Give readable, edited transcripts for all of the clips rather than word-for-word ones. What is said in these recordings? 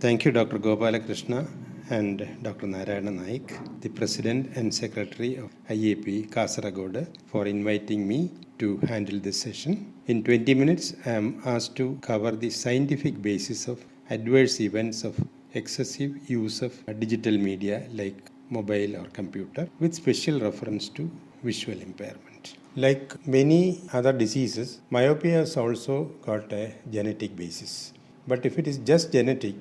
Thank you, Dr. Gopalakrishna and Dr. Narayana Naik, the President and Secretary of IAP Kasaragod, for inviting me to handle this session. In 20 minutes, I am asked to cover the scientific basis of adverse events of excessive use of digital media like mobile or computer, with special reference to visual impairment. Like many other diseases, myopia has also got a genetic basis. But if it is just genetic,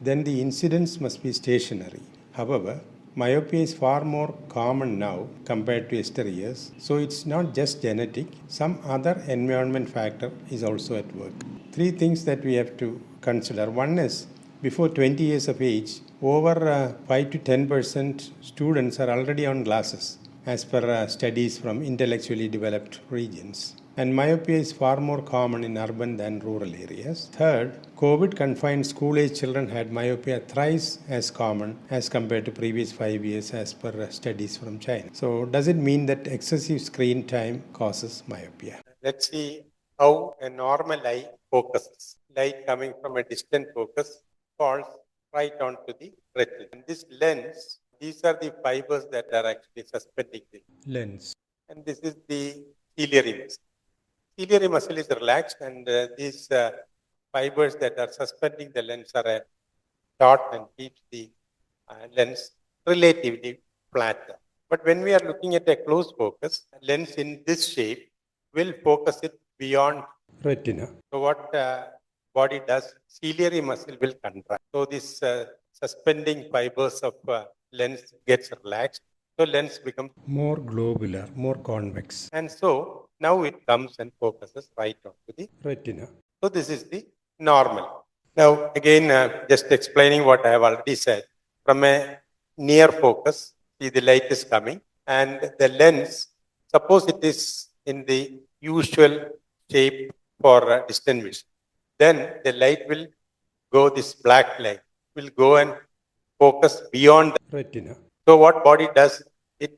then the incidence must be stationary. However, myopia is far more common now compared to yesteryears, so it's not just genetic, some other environment factor is also at work. Three things that we have to consider. One is before 20 years of age, over 5 to 10% students are already on glasses as per studies from intellectually developed regions. And myopia is far more common in urban than rural areas. Third, COVID confined school age children had myopia thrice as common as compared to previous 5 years as per studies from China. So, does it mean that excessive screen time causes myopia? Let's see how a normal eye focuses. Light coming from a distant focus falls right onto the retina. And this lens, these are the fibers that are actually suspending the lens. And this is the ciliary muscle. Ciliary muscle is relaxed, and these fibers that are suspending the lens are taut and keeps the lens relatively flat. But when we are looking at a close focus, lens in this shape will focus it beyond retina. So what body does, ciliary muscle will contract. So this suspending fibers of lens gets relaxed. So lens becomes more globular, more convex. And so now it comes and focuses right onto the retina. So this is the normal. Now again, just explaining what I have already said. From a near focus, see the light is coming and the lens, suppose it is in the usual shape for distant vision. Then the light will go, this black light will go and focus beyond the retina. So what body does, it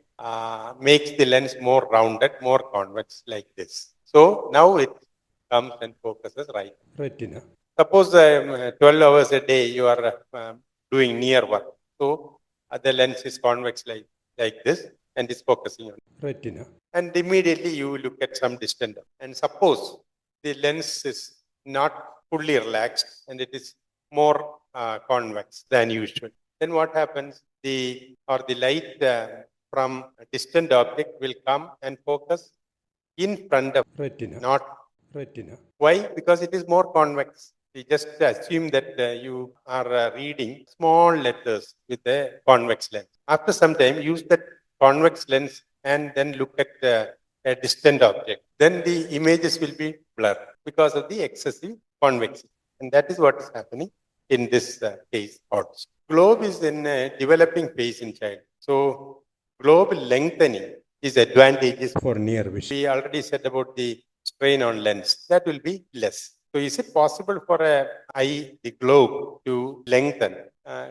makes the lens more rounded, more convex like this. So now it comes and focuses right retina. Suppose 12 hours a day you are doing near work. So the lens is convex like this and is focusing on retina. And immediately you look at some distance. And suppose the lens is not fully relaxed and it is more convex than usual. Then what happens? The light from a distant object will come and focus in front of retina, not retina. Why? Because it is more convex. We just assume that you are reading small letters with a convex lens. After some time, use that convex lens and then look at a distant object. Then the images will be blurred because of the excessive convexity. And that is what is happening in this case also. Globe is in a developing phase in child. So globe lengthening is advantageous for near vision. We already said about the strain on lens. That will be less. So is it possible for a eye, the globe, to lengthen?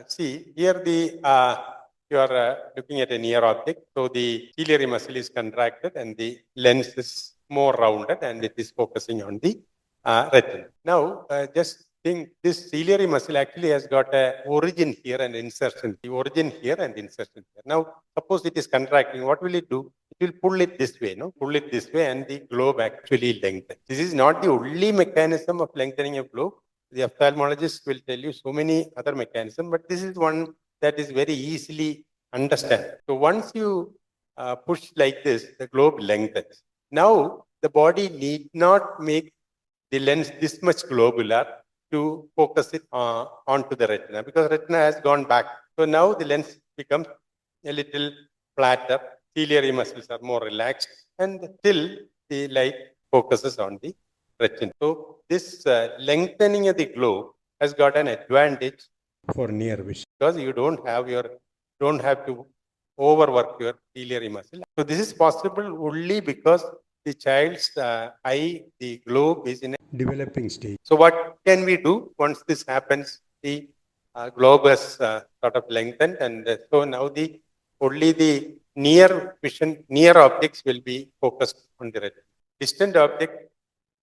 See, here you are looking at a near object. So the ciliary muscle is contracted and the lens is more rounded and it is focusing on the retina. Now, just think this ciliary muscle actually has got a origin here and insertion. The origin here and insertion here. Now, suppose it is contracting, what will it do? It will pull it this way, no? Pull it this way and the globe actually lengthens. This is not the only mechanism of lengthening a globe. The ophthalmologist will tell you so many other mechanisms, but this is one that is very easily understood. So once you push like this, the globe lengthens. Now, the body need not make the lens this much globular to focus it onto the retina because retina has gone back. So now the lens becomes a little flatter, ciliary muscles are more relaxed, and still the light focuses on the retina. So this lengthening of the globe has got an advantage for near vision because you don't have to overwork your ciliary muscle. So this is possible only because the child's eye, the globe is in a developing stage. So what can we do once this happens? The globe has sort of lengthened, and so now only the near objects will be focused on the retina. Distant object,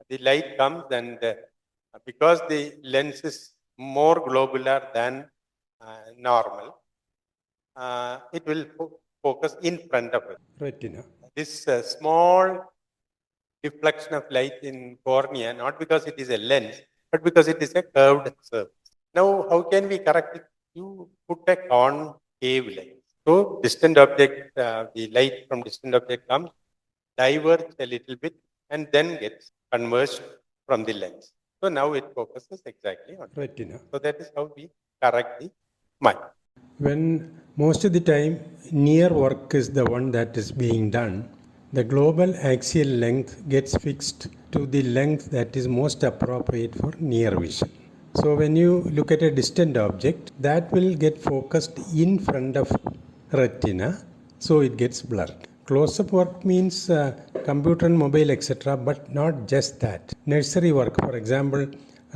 the light comes, and because the lens is more globular than normal, it will focus in front of it. Retina. This small deflection of light in cornea, not because it is a lens, but because it is a curved surface. Now, how can we correct it? You put a concave lens. So, distant object, the light from distant object comes, diverges a little bit, and then gets converged from the lens. So now it focuses exactly on retina. So that is how we correct the mind. When most of the time near work is the one that is being done, the global axial length gets fixed to the length that is most appropriate for near vision. So when you look at a distant object, that will get focused in front of retina, so it gets blurred. Close-up work means computer and mobile, etc., but not just that. Nursery work, for example,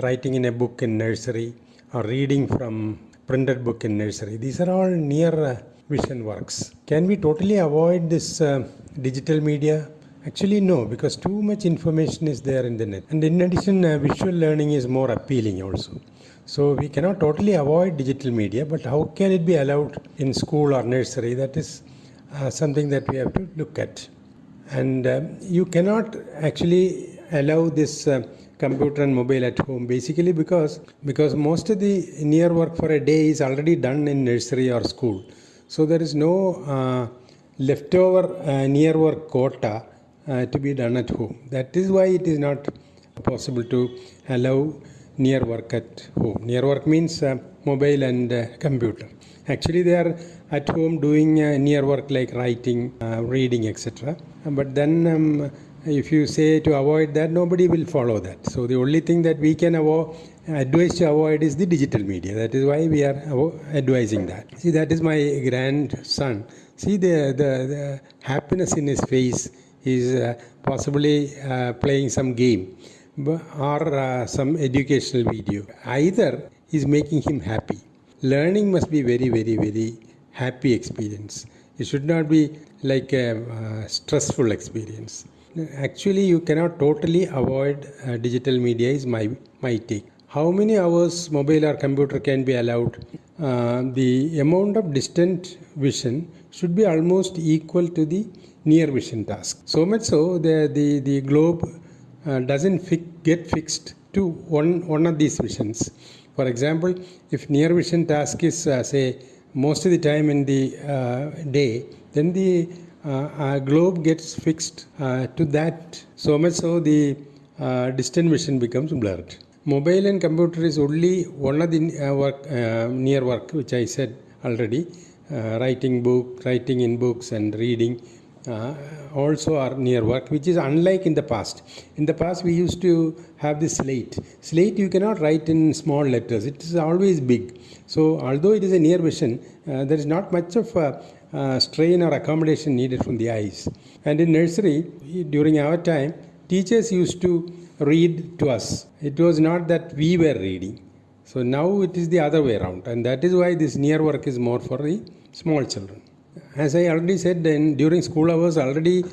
writing in a book in nursery or reading from printed book in nursery. These are all near vision works. Can we totally avoid this digital media? Actually, no, because too much information is there in the net. And in addition, visual learning is more appealing also. So we cannot totally avoid digital media, but how can it be allowed in school or nursery? That is something that we have to look at. And you cannot actually allow this computer and mobile at home, basically because most of the near work for a day is already done in nursery or school. So there is no leftover near work quota to be done at home. That is why it is not possible to allow near work at home. Near work means mobile and computer. Actually, they are at home doing near work like writing, reading, etc. But then if you say to avoid that, nobody will follow that. So the only thing that we can advise to avoid is the digital media. That is why we are advising that. See, that is my grandson. See the happiness in his face. He's possibly playing some game or some educational video. Either is making him happy. Learning must be very, very, very happy experience. It should not be like a stressful experience. Actually, you cannot totally avoid digital media is my take. How many hours mobile or computer can be allowed? The amount of distant vision should be almost equal to the near vision task. So much so the globe doesn't get fixed to one of these visions. For example, if near vision task is say most of the time in the day, then the globe gets fixed to that. So much so the distant vision becomes blurred. Mobile and computer is only one of the near work, which I said already. Writing in books and reading also are near work, which is unlike in the past. In the past, we used to have this slate. Slate you cannot write in small letters. It is always big. So although it is a near vision, there is not much of strain or accommodation needed from the eyes. And in nursery, during our time, teachers used to read to us. It was not that we were reading. So now it is the other way around. And that is why this near work is more for the small children. As I already said, during school hours already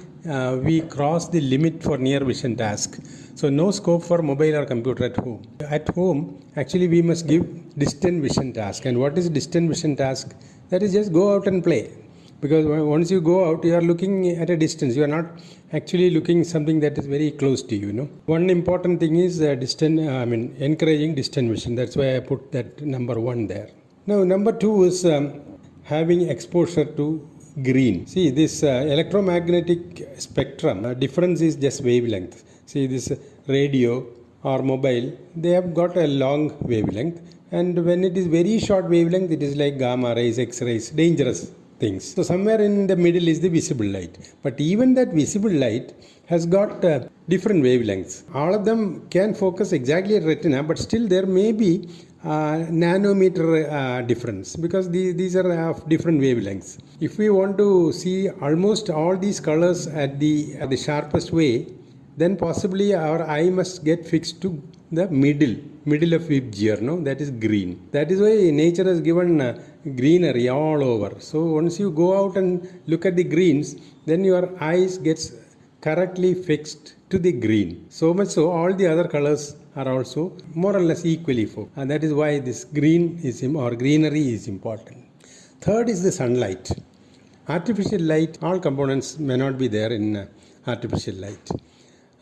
we crossed the limit for near vision task. So no scope for mobile or computer at home. At home, actually we must give distant vision task. And what is distant vision task? That is just go out and play. Because once you go out, you are looking at a distance. You are not actually looking something that is very close to you. One important thing is encouraging distant vision. That's why I put that number 1 there. Now, number 2 is having exposure to green. See, this electromagnetic spectrum, difference is just wavelength. See, this radio or mobile, they have got a long wavelength. And when it is very short wavelength, it is like gamma rays, X-rays, dangerous things. So somewhere in the middle is the visible light. But even that visible light has got different wavelengths. All of them can focus exactly at retina, but still there may be nanometer difference because these are of different wavelengths. If we want to see almost all these colors at the sharpest way, then possibly our eye must get fixed to the middle of Vibgyor, that is green. That is why nature has given greenery all over. So once you go out and look at the greens, then your eyes gets correctly fixed to the green. So much so all the other colors are also more or less equally focused. And that is why this greenery is important. Third is the sunlight. Artificial light, all components may not be there in artificial light.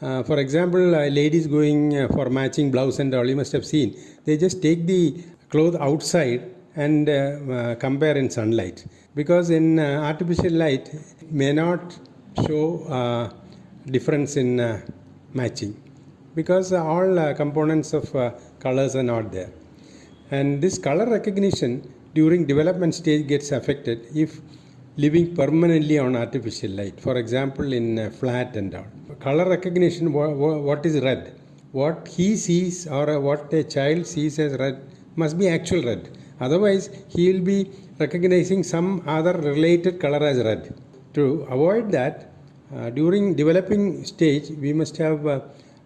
For example, ladies going for matching blouse and all, you must have seen, they just take the cloth outside and compare in sunlight, because in artificial light may not show difference in matching, because all components of colors are not there. And this color recognition during development stage gets affected if living permanently on artificial light. For example, in flat and all. Color recognition, what is red? What he sees or what a child sees as red must be actual red. Otherwise, he will be recognizing some other related color as red. To avoid that, during developing stage, we must have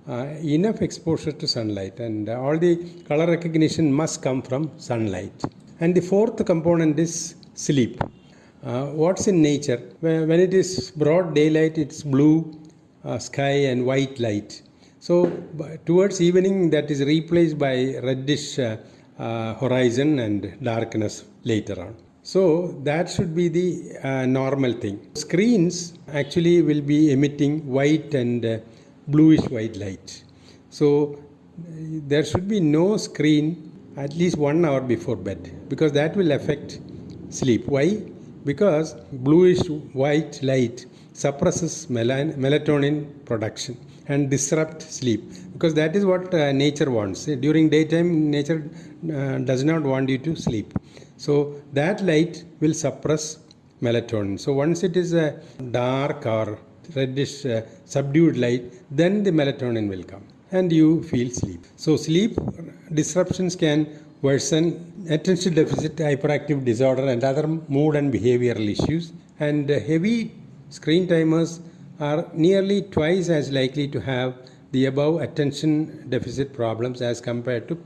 enough exposure to sunlight, and all the color recognition must come from sunlight. And the fourth component is sleep. What's in nature? When it is broad daylight, it's blue sky and white light. So towards evening, that is replaced by reddish horizon and darkness later on. So that should be the normal thing. Screens actually will be emitting white and bluish white light. So there should be no screen at least 1 hour before bed, because that will affect sleep. Why? Because bluish white light suppresses melatonin production and disrupt sleep, because that is what nature wants. During daytime, nature does not want you to sleep. So that light will suppress melatonin. So once it is a dark or reddish subdued light, then the melatonin will come and you feel sleep. So sleep disruptions can worsen attention deficit hyperactive disorder and other mood and behavioral issues. And heavy screen timers are nearly twice as likely to have the above attention deficit problems as compared to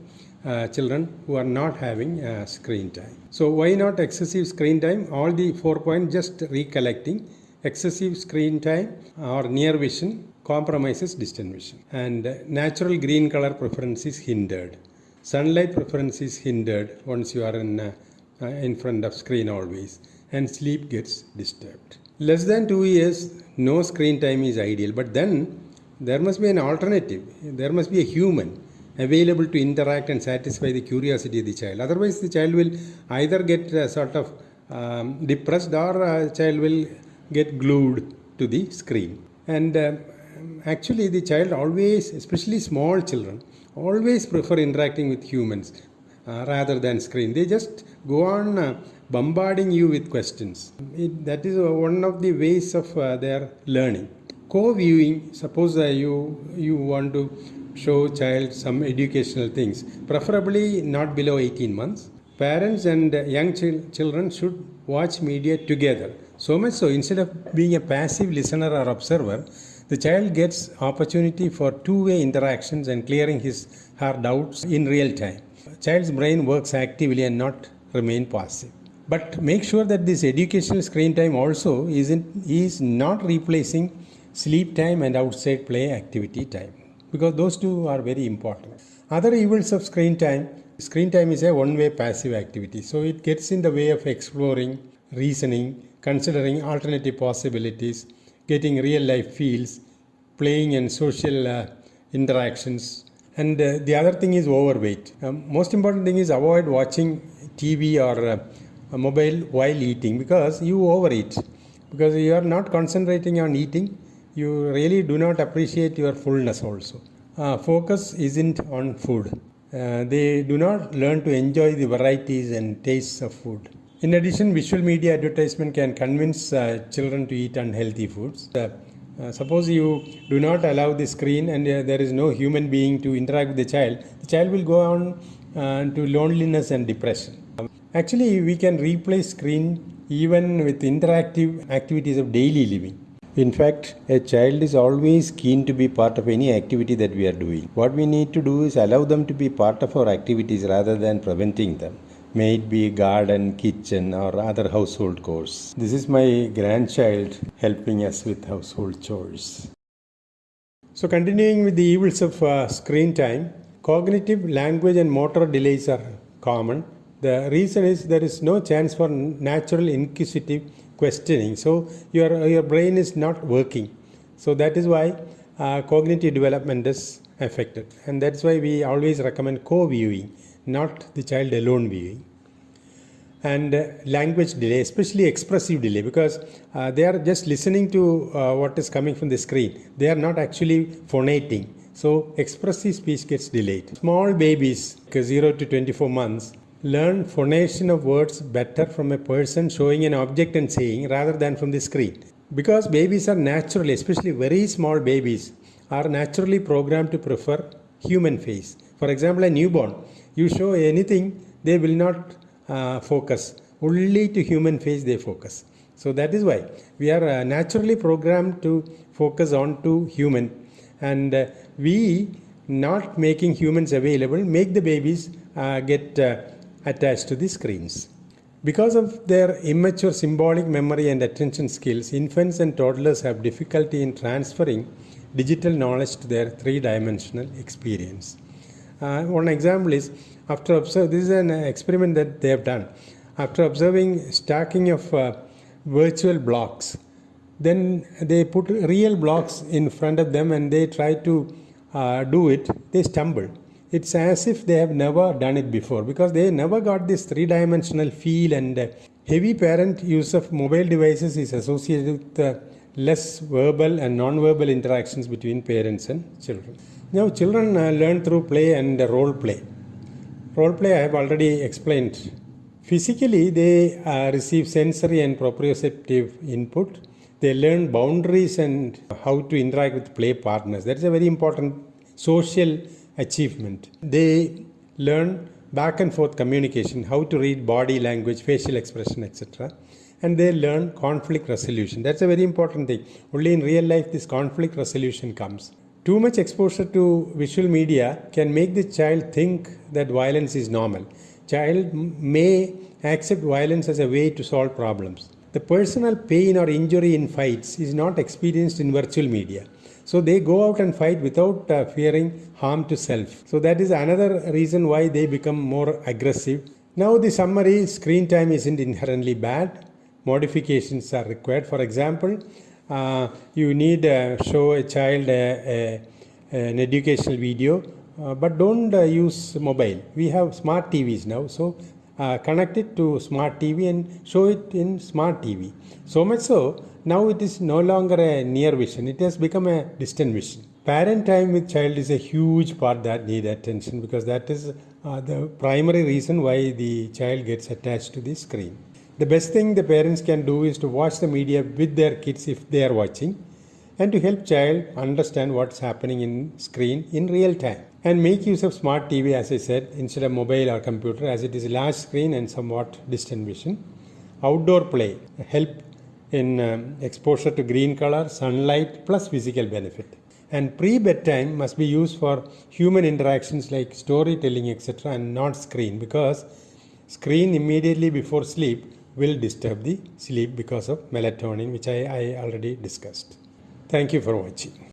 children who are not having screen time. So why not excessive screen time? All the 4 points, just recollecting. Excessive screen time or near vision compromises distant vision, and natural green color preference is hindered. Sunlight preference is hindered once you are in front of screen always, and sleep gets disturbed. Less than 2 years, no screen time is ideal, but then there must be an alternative. There must be a human available to interact and satisfy the curiosity of the child. Otherwise, the child will either get sort of depressed, or a child will get glued to the screen. And actually, the child always, especially small children, always prefer interacting with humans rather than screen. They just go on bombarding you with questions. That is one of the ways of their learning. Co-viewing, suppose you want to show child some educational things, preferably not below 18 months. Parents and young children should watch media together. So much so, instead of being a passive listener or observer, the child gets opportunity for two-way interactions and clearing her doubts in real time. Child's brain works actively and not remain passive. But make sure that this educational screen time also is not replacing sleep time and outside play activity time, because those two are very important. Other evils of screen time is a one-way passive activity. So it gets in the way of exploring, reasoning, considering alternative possibilities, getting real life feels, playing and social interactions. And the other thing is overweight. Most important thing is avoid watching TV or mobile while eating, because you overeat. Because you are not concentrating on eating, you really do not appreciate your fullness also. Focus isn't on food. They do not learn to enjoy the varieties and tastes of food. In addition, visual media advertisement can convince children to eat unhealthy foods. Suppose you do not allow the screen and there is no human being to interact with the child will go on to loneliness and depression. Actually, we can replace screen even with interactive activities of daily living. In fact, a child is always keen to be part of any activity that we are doing. What we need to do is allow them to be part of our activities rather than preventing them. May it be garden, kitchen or other household chores. This is my grandchild helping us with household chores. So continuing with the evils of screen time, cognitive, language and motor delays are common. The reason is there is no chance for natural inquisitive questioning. So your brain is not working. So that is why cognitive development is affected. And that's why we always recommend co-viewing, not the child alone viewing. And language delay, especially expressive delay, because they are just listening to what is coming from the screen. They are not actually phonating. So expressive speech gets delayed. Small babies, 0 to 24 months, learn phonation of words better from a person showing an object and saying rather than from the screen. Because babies are naturally, especially very small babies, are naturally programmed to prefer human face. For example, a newborn, you show anything, they will not focus. Only to human face they focus. So that is why we are naturally programmed to focus on to human, and we not making humans available make the babies get attached to the screens. Because of their immature symbolic memory and attention skills, infants and toddlers have difficulty in transferring digital knowledge to their three-dimensional experience. One example is, this is an experiment that they have done. After observing stacking of virtual blocks, then they put real blocks in front of them and they try to do it, they stumble. It's as if they have never done it before, because they never got this three-dimensional feel, and heavy parent use of mobile devices is associated with less verbal and non-verbal interactions between parents and children. Now children learn through play and role play. Role play I have already explained. Physically they receive sensory and proprioceptive input. They learn boundaries and how to interact with play partners. That is a very important social achievement. They learn back and forth communication, how to read body language, facial expression, etc. And they learn conflict resolution. That's a very important thing. Only in real life this conflict resolution comes. Too much exposure to visual media can make the child think that violence is normal. Child may accept violence as a way to solve problems. The personal pain or injury in fights is not experienced in virtual media. So they go out and fight without fearing harm to self. So that is another reason why they become more aggressive. Now the summary, screen time isn't inherently bad. Modifications are required. For example, you need to show a child an educational video, but don't use mobile. We have smart TVs now, so connect it to smart TV and show it in smart TV. So much so, now it is no longer a near vision, it has become a distant vision. Parent time with child is a huge part that need attention, because that is the primary reason why the child gets attached to the screen. The best thing the parents can do is to watch the media with their kids if they are watching, and to help child understand what's happening in screen in real time. And make use of smart TV, as I said, instead of mobile or computer, as it is a large screen and somewhat distant vision. Outdoor play help in exposure to green color, sunlight plus physical benefit. And pre-bedtime must be used for human interactions like storytelling, etc., and not screen, because screen immediately before sleep will disturb the sleep because of melatonin, which I already discussed. Thank you for watching.